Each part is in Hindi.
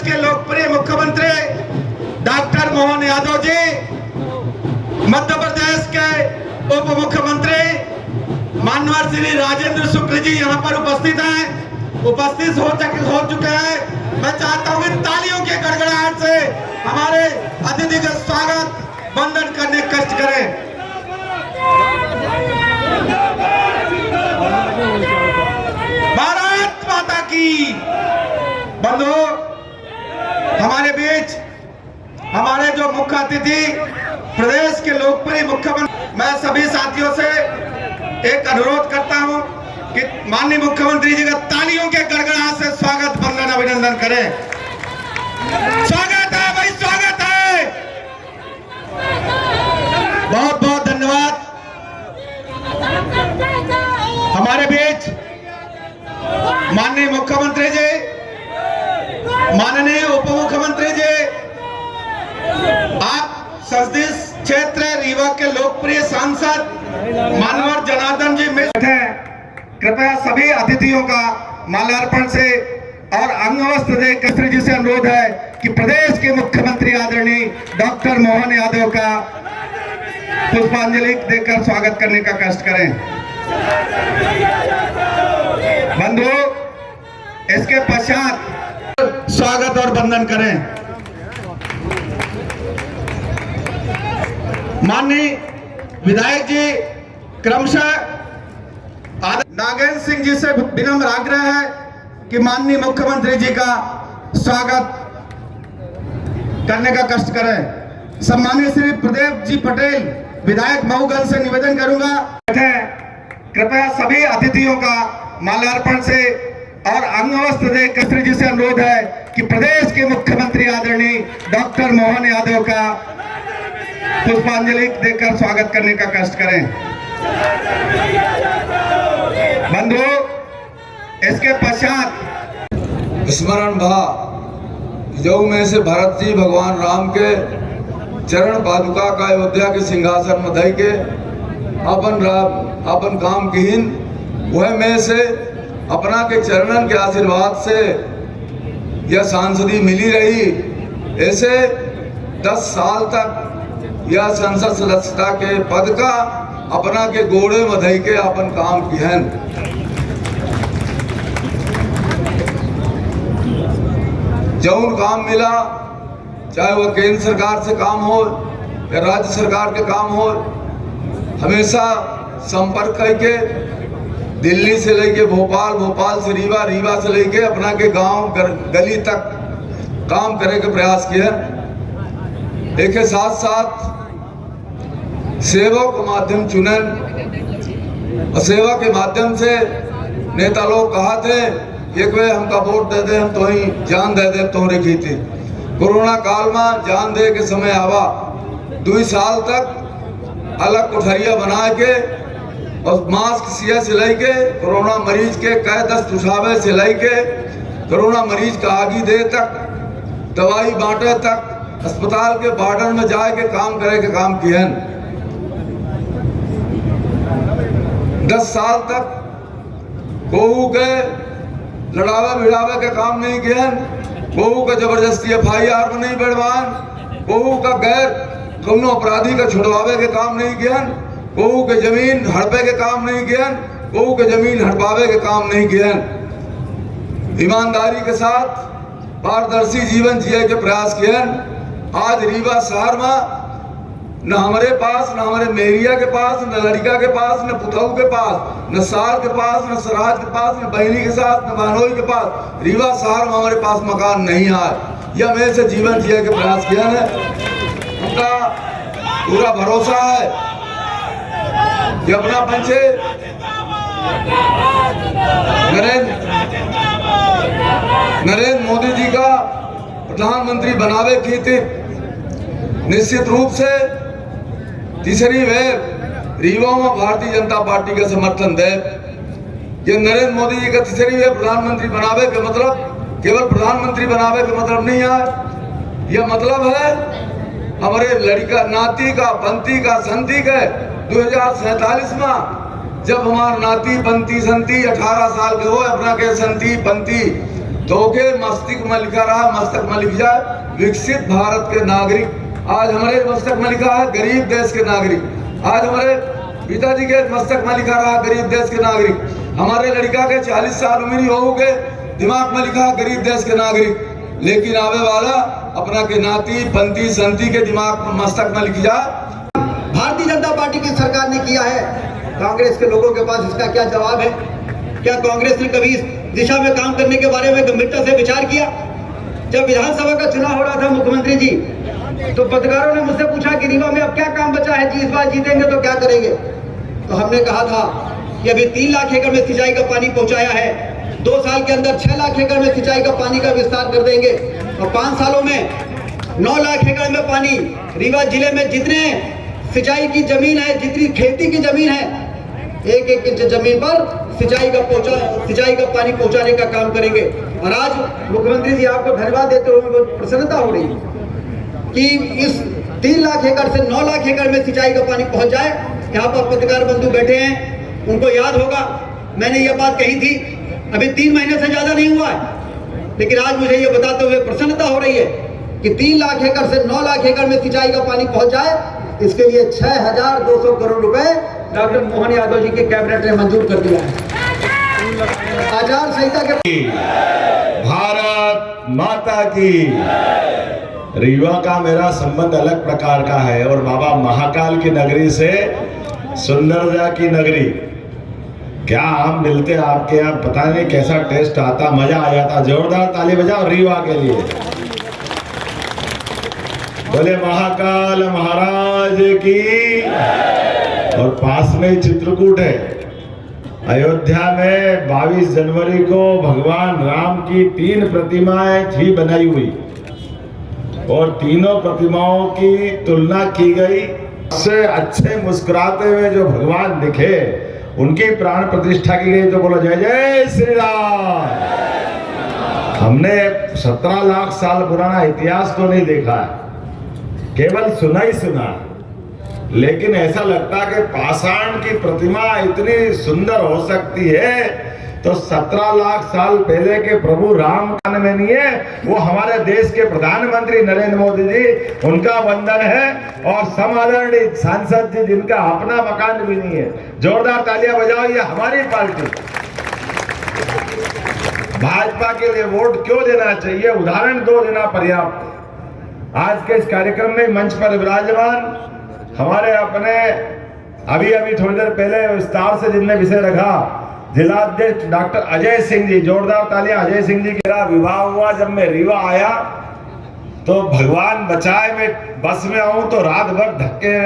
के लोकप्रिय मुख्यमंत्री डॉक्टर मोहन यादव जी, मध्य प्रदेश के उप मुख्यमंत्री माननीय श्री राजेंद्र शुक्ल जी यहाँ पर उपस्थित हैं, उपस्थित हो चुके हैं। मैं चाहता हूँ कि तालियों के गड़गड़ाहट से हमारे अतिथि का स्वागत वंदन करने कष्ट करें। भारत माता की। बंधु, हमारे बीच हमारे जो मुख्य अतिथि प्रदेश के लोकप्रिय मुख्यमंत्री, मैं सभी साथियों से एक अनुरोध करता हूं कि माननीय मुख्यमंत्री जी का तालियों के गड़गड़ाहट से स्वागत वंदन अभिनंदन करें। स्वागत है भाई, स्वागत है। बहुत बहुत धन्यवाद। हमारे बीच माननीय मुख्यमंत्री जी, माननीय उप मुख्यमंत्री जी, आप संसदीय क्षेत्र रीवा के लोकप्रिय सांसद मानवर जनार्दन जी मिश्र हैं। कृपया सभी अतिथियों का माल्यार्पण से और अंगवस्त्र देकर जी से अनुरोध है कि प्रदेश के मुख्यमंत्री आदरणीय डॉक्टर मोहन यादव का पुष्पांजलि देकर स्वागत करने का कष्ट करें। बंधु, इसके पश्चात स्वागत और वंदन करें। माननीय विधायक जी क्रमशः नागेंद्र सिंह जी से विनम्र आग्रह है कि माननीय मुख्यमंत्री जी का स्वागत करने का कष्ट करें। सम्मानित श्री प्रदेव जी पटेल विधायक मऊगंज से निवेदन करूंगा, कृपया सभी अतिथियों का माल्यार्पण से और अंगवस्त्र देकर जी से अनुरोध है कि प्रदेश के मुख्यमंत्री आदरणीय डॉक्टर मोहन यादव का पुष्पांजलि देकर स्वागत करने का कष्ट करें। बंधु, इसके पश्चात स्मरण भा जो में से भरत जी भगवान राम के चरण पादुका का अयोध्या के सिंहासन में धई के अपन काम कीन, वह में से अपना के चरणन के आशीर्वाद से यह सांसदी मिली रही। ऐसे 10 साल तक यह संसद सदस्यता के पद का अपना के गोड़े में धई के अपन काम किहन। जौन काम मिला, चाहे वह केंद्र सरकार से काम हो या राज्य सरकार के काम हो, हमेशा संपर्क करके दिल्ली से लेके भोपाल, भोपाल से रीवा, रीवा से लेके अपना के गांव गली तक काम करे के प्रयास किए। एक के साथ साथ सेवा के माध्यम चुनन और सेवा के माध्यम से नेता लोग कहा थे एक वे हमका वोट दे दे, हम तो ही जान दे दे तो रेखी थी। कोरोना काल में जान दे के समय आवा 2 साल तक अलग कोठरिया बना के और मास्क सिया से लेके कोरोना मरीज के कई दस्त उठावे से लेके कोरोना मरीज का आगे दे तक, दवाई बांटे तक, अस्पताल के बॉर्डर में जाए के काम करे के काम किए। 10 साल तक कोहू के लड़ावे भिड़ावे के काम नहीं किए, कोहू का जबरदस्ती FIR में नहीं बढ़वान, कोहू का गैर कौनो अपराधी का छुड़वावे के काम नहीं किए, कोहू के जमीन हड़पे के काम नहीं किए, कोहू के जमीन हड़पावे के काम नहीं किए। ईमानदारी के साथ पारदर्शी जीवन जिए के प्रयास किए। आज रीवा शहर में न हमारे पास, न हमारे मेरिया के पास, न लड़का के पास, न पुतहू के पास, न साल के पास, न सराज के पास, न बहनी के साथ, न बहनोई के पास, रीवा शहर में हमारे पास मकान नहीं आए। यह मेरे से जीवन जिए के प्रयास किया है। उनका पूरा भरोसा है कि अपना पंचे नरेंद्र मोदी जी का प्रधानमंत्री बनावे की थी। निश्चित रूप से तीसरी बार रीवा में भारतीय जनता पार्टी का समर्थन दे। ये नरेंद्र मोदी जी का तीसरी बार प्रधानमंत्री बनावे के मतलब केवल प्रधानमंत्री बनावे के मतलब नहीं है। यह मतलब है हमारे लड़का नाती का, पंती का, संती का 2047 में जब हमार नाती पंती संती 18 साल के हो, अपना के संती पंती तो के मस्तिष्क में लिखा रहा, मस्तक में लिख जाए विकसित भारत के नागरिक। आज हमारे मस्तक में लिखा है गरीब देश के नागरिक। आज हमारे पिताजी के मस्तक में लिखा रहा गरीब देश के नागरिक। हमारे लड़का के 40 साल उम्र हो के दिमाग में लिखा गरीब देश के नागरिक। लेकिन आवे वाला अपना के नाती पंथी संती के दिमाग में मस्तक में लिख जा। भारतीय जनता पार्टी की सरकार ने किया है, कांग्रेस के लोगों के पास इसका क्या जवाब है? क्या कांग्रेस ने कभी इस दिशा में काम करने के बारे में गंभीरता से विचार किया? जब विधानसभा का चुनाव हो रहा था मुख्यमंत्री जी, तो पत्रकारों ने मुझसे पूछा कि रीवा में अब क्या काम बचा है जी, इस बार जीतेंगे तो क्या करेंगे? तो हमने कहा था कि अभी 3 लाख एकड़ में सिंचाई का पानी पहुंचाया है, 2 साल के अंदर 6 लाख एकड़ में सिंचाई का पानी का विस्तार कर देंगे और 5 सालों में 9 लाख एकड़ में पानी। रीवा जिले में जितने सिंचाई की जमीन है, जितनी खेती की जमीन है, 1-1 इंच जमीन पर सिंचाई का पानी पहुंचाने का काम करेंगे। और आज मुख्यमंत्री जी आपको धन्यवाद देते हुए बहुत प्रसन्नता हो रही है कि इस 3 लाख एकड़ से 9 लाख एकड़ में सिंचाई का पानी पहुंच जाए। यहाँ पर पत्रकार बंधु बैठे हैं, उनको याद होगा मैंने ये बात कही थी, अभी 3 महीने से ज्यादा नहीं हुआ है, लेकिन आज मुझे ये बताते हुए प्रसन्नता हो रही है कि 3 लाख एकड़ से 9 लाख एकड़ में सिंचाई का पानी पहुंच जाए। इसके लिए 6200 करोड़ रुपए डॉक्टर मोहन यादव जी के कैबिनेट ने मंजूर कर दिया है। आचार संहिता के भारत माता की। रीवा का मेरा संबंध अलग प्रकार का है और बाबा महाकाल की नगरी से सुंदरजा की नगरी। क्या हम मिलते आपके यहाँ, पता नहीं कैसा टेस्ट आता, मजा आ जाता। जोरदार ताली बजाओ रीवा के लिए। बोले महाकाल महाराज की। और पास में ही चित्रकूट है। अयोध्या में 22 जनवरी को भगवान राम की 3 प्रतिमाएं थी बनाई हुई और तीनों प्रतिमाओं की तुलना की गई। सबसे अच्छे मुस्कुराते हुए जो भगवान दिखे उनकी प्राण प्रतिष्ठा की गई। तो बोलो जय जय श्री राम। हमने 17 लाख साल पुराना इतिहास तो नहीं देखा है, केवल सुना ही सुना, लेकिन ऐसा लगता कि पाषाण की प्रतिमा इतनी सुंदर हो सकती है तो 17 लाख साल पहले के प्रभु राम में नहीं है, वो हमारे देश के प्रधानमंत्री नरेंद्र मोदी जी, उनका वंदन है। और समादरणीय सांसद जी जिनका अपना मकान भी नहीं है, जोरदार तालियां बजाओ। ये हमारी पार्टी। भाजपा के लिए वोट क्यों देना चाहिए, उदाहरण 2 देना पर्याप्त है। आज के इस कार्यक्रम में मंच पर विराजमान हमारे अपने अभी थोड़ी देर पहले विस्तार से जिनने विषय रखा, जिलाध्यक्ष डॉक्टर अजय सिंह जी, जोरदार तालियां अजय सिंह जी। मेरा विवाह हुआ, जब मैं रीवा आया तो भगवान बचाए मैं बस में आऊं तो रात भर धक्के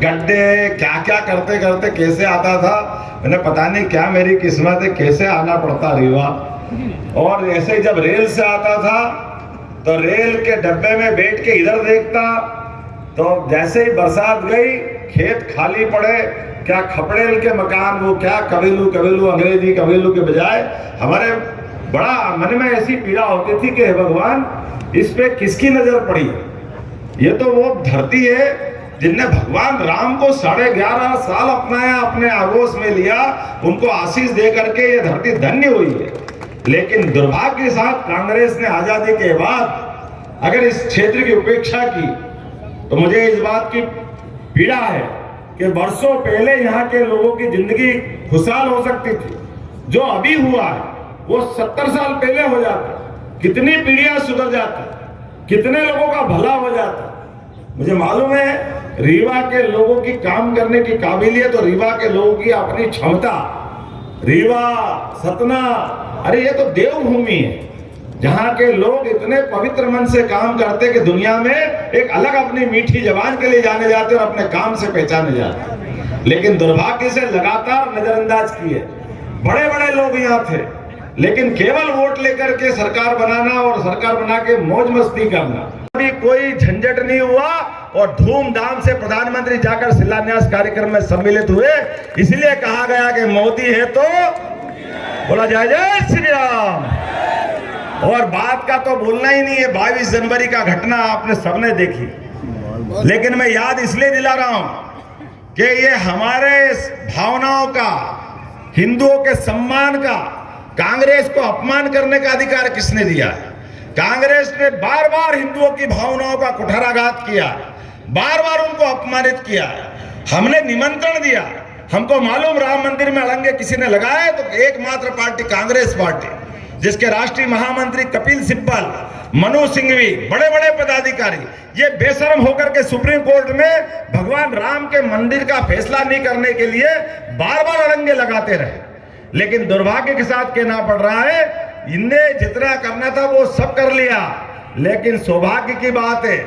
गड्ढे क्या क्या करते करते कैसे आता था। मैंने पता नहीं क्या मेरी किस्मत है, कैसे आना पड़ता रीवा। और ऐसे ही जब रेल से आता था तो रेल के डब्बे में बैठ के इधर देखता तो जैसे ही बरसात गई खेत खाली पड़े, क्या खपड़ेल के मकान, वो क्या कबीलू कबीलू, अंग्रेजी कबीलू के बजाय हमारे बड़ा मन में ऐसी पीड़ा होती थी कि भगवान इस पे किसकी नजर पड़ी। ये तो वो धरती है जिनने भगवान राम को 11.5 साल अपनाया, अपने आगोश में लिया, उनको आशीष दे करके ये धरती धन्य हुई है। लेकिन दुर्भाग्य के साथ कांग्रेस ने आजादी के बाद अगर इस क्षेत्र की उपेक्षा की तो मुझे इस बात की पीड़ा है कि वर्षों पहले यहाँ के लोगों की जिंदगी खुशहाल हो सकती थी। जो अभी हुआ है वो 70 साल पहले हो जाता, कितनी पीढ़ियां सुधर जाती, कितने लोगों का भला हो जाता। मुझे मालूम है रीवा के लोगों की काम करने की काबिलियत और रीवा के लोगों की अपनी क्षमता। रीवा, सतना, अरे ये तो देवभूमि है जहाँ के लोग इतने पवित्र मन से काम करते कि दुनिया में एक अलग अपनी मीठी जबान के लिए जाने जाते और अपने काम से पहचाने जाते। लेकिन दुर्भाग्य से लगातार नजरअंदाज किए। बड़े बड़े लोग यहाँ थे, लेकिन केवल वोट लेकर के सरकार बनाना और सरकार बना के मौज मस्ती करना, अभी कोई झंझट नहीं हुआ। और धूमधाम से प्रधानमंत्री जाकर शिलान्यास कार्यक्रम में सम्मिलित हुए। इसलिए कहा गया कि मोदी है तो बोला जय जय श्री राम। और बात का तो बोलना ही नहीं है, 22 जनवरी का घटना आपने सबने देखी, लेकिन मैं याद इसलिए दिला रहा हूं कि ये हमारे भावनाओं का, हिंदुओं के सम्मान का कांग्रेस को अपमान करने का अधिकार किसने दिया है? कांग्रेस ने बार बार हिंदुओं की भावनाओं का कुठाराघात किया, बार बार उनको अपमानित किया। हमने निमंत्रण दिया, हमको मालूम राम मंदिर में अड़ंगे किसी ने लगाए तो एकमात्र पार्टी कांग्रेस पार्टी, जिसके राष्ट्रीय महामंत्री कपिल सिब्बल, मनु सिंघवी, बड़े बड़े पदाधिकारी ये बेशर्म होकर के सुप्रीम कोर्ट में भगवान राम के मंदिर का फैसला नहीं करने के लिए बार बार अड़ंगे लगाते रहे। लेकिन दुर्भाग्य के साथ कहना पड़ रहा है, इनने जितना करना था वो सब कर लिया। लेकिन सौभाग्य की बात है,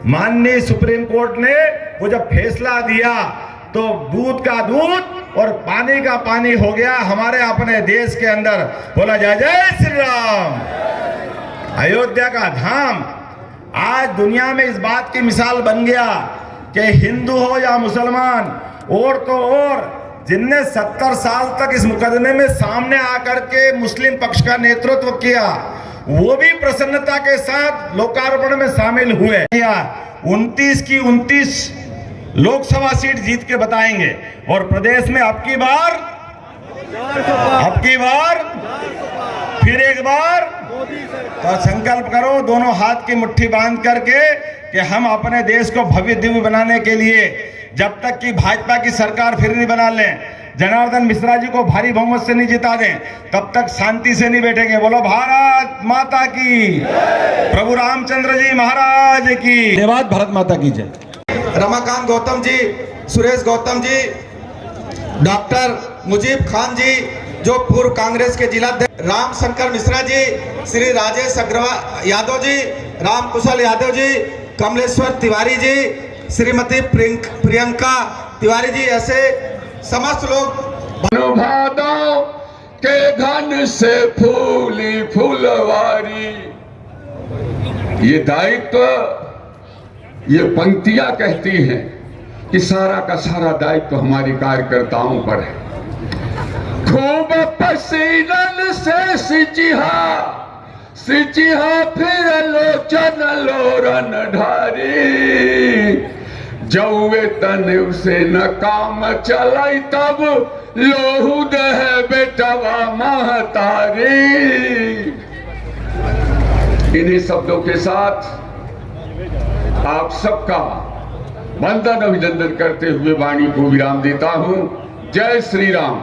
माननीय सुप्रीम कोर्ट ने वो जब फैसला दिया तो दूध का दूध और पानी का पानी हो गया हमारे अपने देश के अंदर। बोला जय जय श्री राम। अयोध्या का धाम आज दुनिया में इस बात की मिसाल बन गया कि हिंदू हो या मुसलमान, और तो और जिनने 70 साल तक इस मुकदमे में सामने आकर के मुस्लिम पक्ष का नेतृत्व किया, वो भी प्रसन्नता के साथ लोकार्पण में शामिल हुए। 29 की 29 लोकसभा सीट जीत के बताएंगे और प्रदेश में अब की बार फिर एक बार तो संकल्प करो दोनों हाथ की मुट्ठी बांध करके कि हम अपने देश को भव्य दिव्य बनाने के लिए जब तक कि भाजपा की सरकार फिर नहीं बना लें, जनार्दन मिश्रा जी को भारी बहुमत से नहीं जिता दें, तब तक शांति से नहीं बैठेंगे। बोलो भारत माता की, प्रभु रामचंद्र जी महाराज की धन्यवाद। भारत माता की जय। रमाकांत गौतम जी, सुरेश गौतम जी, डॉक्टर मुजीब खान जी जो पूर्व कांग्रेस के जिलाध्यक्ष, राम शंकर मिश्रा जी, श्री राजेश अग्रवाल यादव जी, राम कुशल यादव जी, कमलेश्वर तिवारी जी, श्रीमती प्रियंका तिवारी जी, ऐसे समस्त लोग। भादों के घन से फूली फुलवारी, ये दायित्व, ये पंक्तियां कहती हैं कि सारा का सारा दायित्व हमारे कार्यकर्ताओं पर है। खूब पसीनन से सिचिहा फिर लोचन लोरन ढारी, जौवे तने उसे न काम चलाई तब लोहू दह बेटवा महतारी। इन्हीं शब्दों के साथ आप सबका वंदन अभिनंदन करते हुए वाणी को विराम देता हूं। जय श्री राम।